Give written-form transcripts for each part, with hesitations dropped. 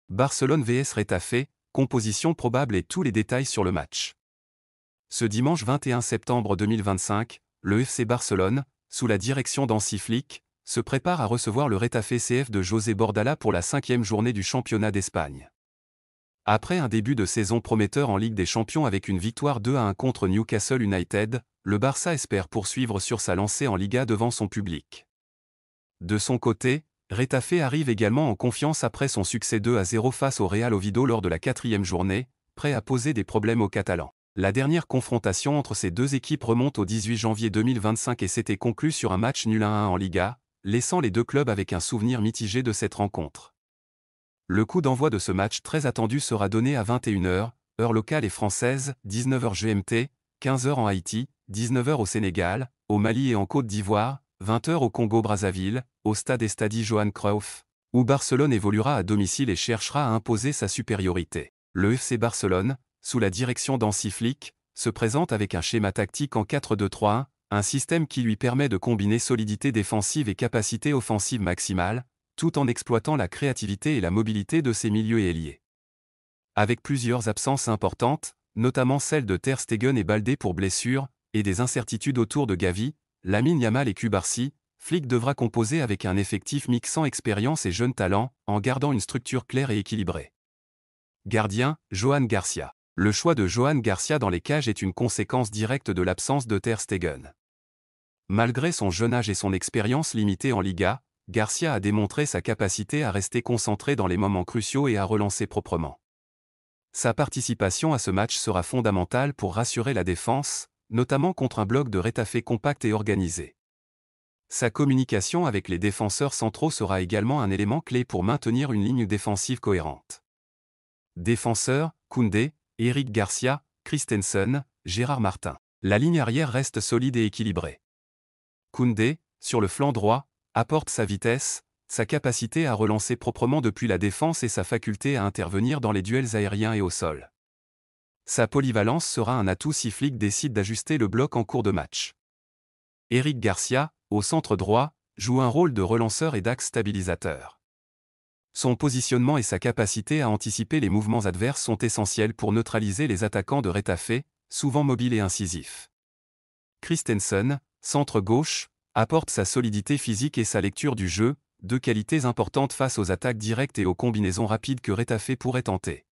Barcelone vs Retafe, composition probable et tous les détails sur le match. Ce dimanche 21 septembre 2025, le FC Barcelone, sous la direction d'Hansi Flick, se prépare à recevoir le Retafe CF de José Bordalás pour la 5e journée du championnat d'Espagne. Après un début de saison prometteur en Ligue des Champions avec une victoire 2-1 contre Newcastle United, le Barça espère poursuivre sur sa lancée en Liga devant son public. De son côté, Retafe arrive également en confiance après son succès 2-0 face au Real Oviedo lors de la 4e journée, prêt à poser des problèmes aux Catalans. La dernière confrontation entre ces deux équipes remonte au 18 janvier 2025 et s'était conclue sur un match nul 1-1 en Liga, laissant les deux clubs avec un souvenir mitigé de cette rencontre. Le coup d'envoi de ce match très attendu sera donné à 21h, heure locale et française, 19h GMT, 15h en Haïti, 19h au Sénégal, au Mali et en Côte d'Ivoire, 20h au Congo-Brazzaville, au stade Estadi Johan Cruyff, où Barcelone évoluera à domicile et cherchera à imposer sa supériorité. Le FC Barcelone, sous la direction d'Hansi Flick, se présente avec un schéma tactique en 4-2-3-1, un système qui lui permet de combiner solidité défensive et capacité offensive maximale, tout en exploitant la créativité et la mobilité de ses milieux et ailiers. Avec plusieurs absences importantes, notamment celles de Ter Stegen et Baldé pour blessure, et des incertitudes autour de Gavi, Lamine Yamal et Cubarsí, Flick devra composer avec un effectif mixant expérience et jeunes talents, en gardant une structure claire et équilibrée. Gardien, Johan Garcia. Le choix de Johan Garcia dans les cages est une conséquence directe de l'absence de Ter Stegen. Malgré son jeune âge et son expérience limitée en Liga, Garcia a démontré sa capacité à rester concentré dans les moments cruciaux et à relancer proprement. Sa participation à ce match sera fondamentale pour rassurer la défense, notamment contre un bloc de Retafe compact et organisé. Sa communication avec les défenseurs centraux sera également un élément clé pour maintenir une ligne défensive cohérente. Défenseurs, Koundé, Eric Garcia, Christensen, Gérard Martin. La ligne arrière reste solide et équilibrée. Koundé, sur le flanc droit, apporte sa vitesse, sa capacité à relancer proprement depuis la défense et sa faculté à intervenir dans les duels aériens et au sol. Sa polyvalence sera un atout si Flick décide d'ajuster le bloc en cours de match. Eric Garcia, au centre droit, joue un rôle de relanceur et d'axe stabilisateur. Son positionnement et sa capacité à anticiper les mouvements adverses sont essentiels pour neutraliser les attaquants de Retafe, souvent mobiles et incisifs. Christensen, centre gauche, apporte sa solidité physique et sa lecture du jeu, deux qualités importantes face aux attaques directes et aux combinaisons rapides que Retafe pourrait tenter.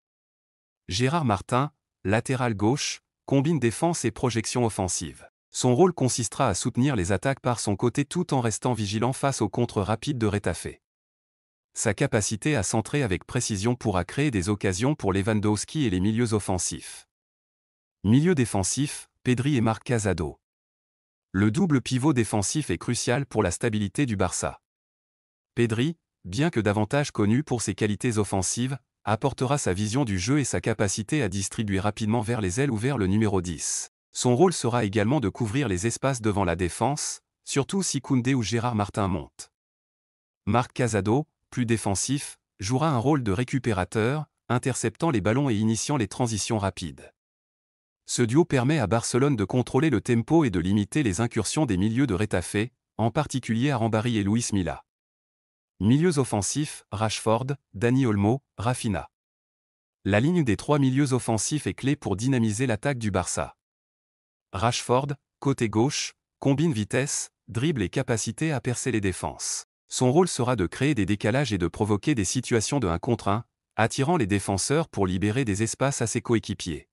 Gérard Martin, latéral gauche, combine défense et projection offensive. Son rôle consistera à soutenir les attaques par son côté tout en restant vigilant face aux contres rapides de Retafe. Sa capacité à centrer avec précision pourra créer des occasions pour Lewandowski et les milieux offensifs. Milieu défensif, Pedri et Marc Casado. Le double pivot défensif est crucial pour la stabilité du Barça. Pedri, bien que davantage connu pour ses qualités offensives, apportera sa vision du jeu et sa capacité à distribuer rapidement vers les ailes ou vers le numéro 10. Son rôle sera également de couvrir les espaces devant la défense, surtout si Koundé ou Gérard Martin montent. Marc Casado, plus défensif, jouera un rôle de récupérateur, interceptant les ballons et initiant les transitions rapides. Ce duo permet à Barcelone de contrôler le tempo et de limiter les incursions des milieux de Retafe, en particulier Arambarri et Luis Milla. Milieux offensifs, Rashford, Dani Olmo, Rafinha. La ligne des trois milieux offensifs est clé pour dynamiser l'attaque du Barça. Rashford, côté gauche, combine vitesse, dribble et capacité à percer les défenses. Son rôle sera de créer des décalages et de provoquer des situations de 1 contre 1, attirant les défenseurs pour libérer des espaces à ses coéquipiers.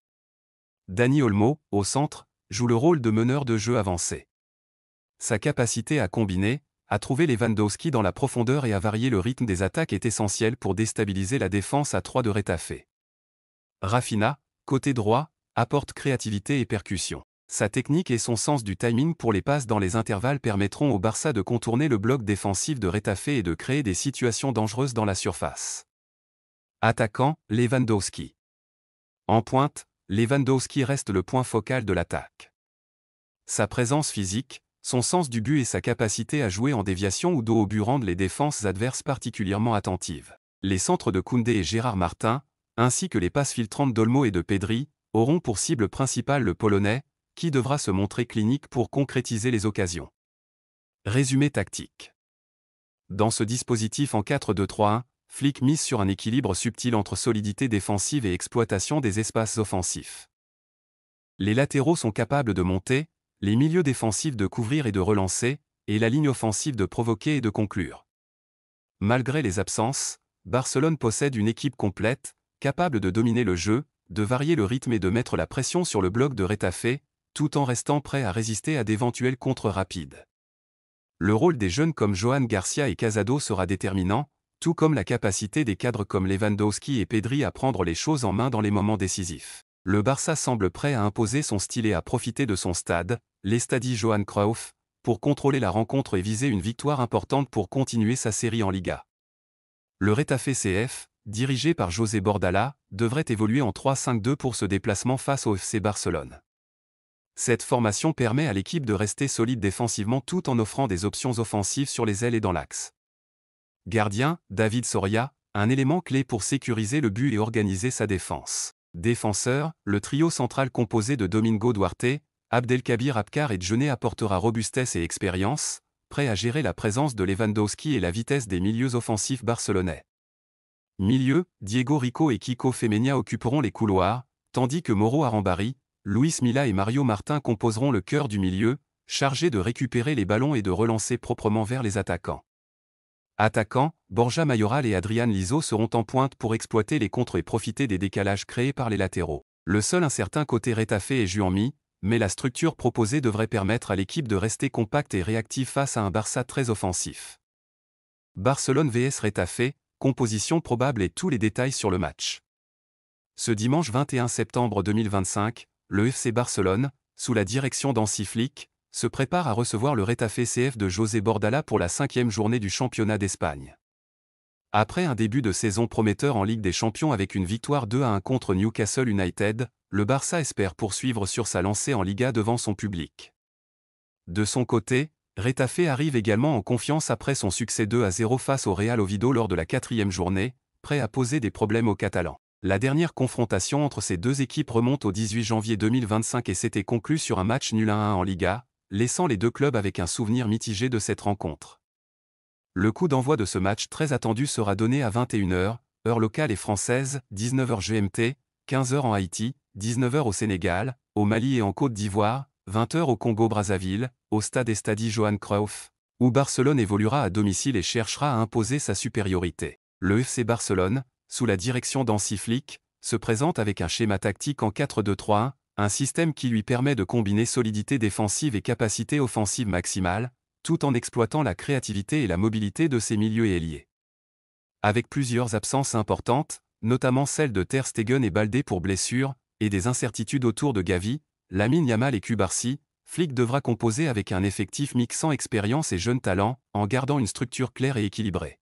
Dani Olmo, au centre, joue le rôle de meneur de jeu avancé. Sa capacité à combiner, à trouver Lewandowski dans la profondeur et à varier le rythme des attaques est essentielle pour déstabiliser la défense à 3 de Retafe. Rafinha, côté droit, apporte créativité et percussion. Sa technique et son sens du timing pour les passes dans les intervalles permettront au Barça de contourner le bloc défensif de Retafe et de créer des situations dangereuses dans la surface. Attaquant, Lewandowski. En pointe, Lewandowski reste le point focal de l'attaque. Sa présence physique, son sens du but et sa capacité à jouer en déviation ou dos au but rendent les défenses adverses particulièrement attentives. Les centres de Koundé et Gérard Martin, ainsi que les passes filtrantes d'Olmo et de Pedri, auront pour cible principale le Polonais, qui devra se montrer clinique pour concrétiser les occasions. Résumé tactique. Dans ce dispositif en 4-2-3-1, Flick mise sur un équilibre subtil entre solidité défensive et exploitation des espaces offensifs. Les latéraux sont capables de monter, les milieux défensifs de couvrir et de relancer, et la ligne offensive de provoquer et de conclure. Malgré les absences, Barcelone possède une équipe complète, capable de dominer le jeu, de varier le rythme et de mettre la pression sur le bloc de Retafe, tout en restant prêt à résister à d'éventuels contres rapides. Le rôle des jeunes comme Johan Garcia et Casado sera déterminant, tout comme la capacité des cadres comme Lewandowski et Pedri à prendre les choses en main dans les moments décisifs. Le Barça semble prêt à imposer son style et à profiter de son stade, l'Estadi Johan Cruyff, pour contrôler la rencontre et viser une victoire importante pour continuer sa série en Liga. Le Retafe CF, dirigé par José Bordalás, devrait évoluer en 3-5-2 pour ce déplacement face au FC Barcelone. Cette formation permet à l'équipe de rester solide défensivement tout en offrant des options offensives sur les ailes et dans l'axe. Gardien, David Soria, un élément clé pour sécuriser le but et organiser sa défense. Défenseur, le trio central composé de Domingo Duarte, Abdelkabir Abkar et Djené apportera robustesse et expérience, prêt à gérer la présence de Lewandowski et la vitesse des milieux offensifs barcelonais. Milieu, Diego Rico et Kiko Femenia occuperont les couloirs, tandis que Mauro Arambari, Luis Milla et Mario Martin composeront le cœur du milieu, chargés de récupérer les ballons et de relancer proprement vers les attaquants. Attaquants, Borja Mayoral et Adrián Liso seront en pointe pour exploiter les contres et profiter des décalages créés par les latéraux. Le seul incertain côté Retafe est Juanmi, mais la structure proposée devrait permettre à l'équipe de rester compacte et réactive face à un Barça très offensif. Barcelone vs Retafe, composition probable et tous les détails sur le match. Ce dimanche 21 septembre 2025, le FC Barcelone, sous la direction d'Hansi Flick, se prépare à recevoir le Retafe CF de José Bordalás pour la 5e journée du championnat d'Espagne. Après un début de saison prometteur en Ligue des Champions avec une victoire 2-1 contre Newcastle United, le Barça espère poursuivre sur sa lancée en Liga devant son public. De son côté, Retafe arrive également en confiance après son succès 2-0 face au Real Oviedo lors de la 4e journée, prêt à poser des problèmes aux Catalans. La dernière confrontation entre ces deux équipes remonte au 18 janvier 2025 et s'était conclue sur un match nul 1-1 en Liga, laissant les deux clubs avec un souvenir mitigé de cette rencontre. Le coup d'envoi de ce match très attendu sera donné à 21h, heure locale et française, 19h GMT, 15h en Haïti, 19h au Sénégal, au Mali et en Côte d'Ivoire, 20h au Congo-Brazzaville, au stade Estadi Johan Cruyff, où Barcelone évoluera à domicile et cherchera à imposer sa supériorité. Le FC Barcelone, sous la direction d'Hansi Flick, se présente avec un schéma tactique en 4-2-3-1, un système qui lui permet de combiner solidité défensive et capacité offensive maximale, tout en exploitant la créativité et la mobilité de ses milieux et ailiers. Avec plusieurs absences importantes, notamment celles de Ter Stegen et Baldé pour blessure, et des incertitudes autour de Gavi, Lamine Yamal et Cubarsí, Flick devra composer avec un effectif mixant expérience et jeunes talents, en gardant une structure claire et équilibrée.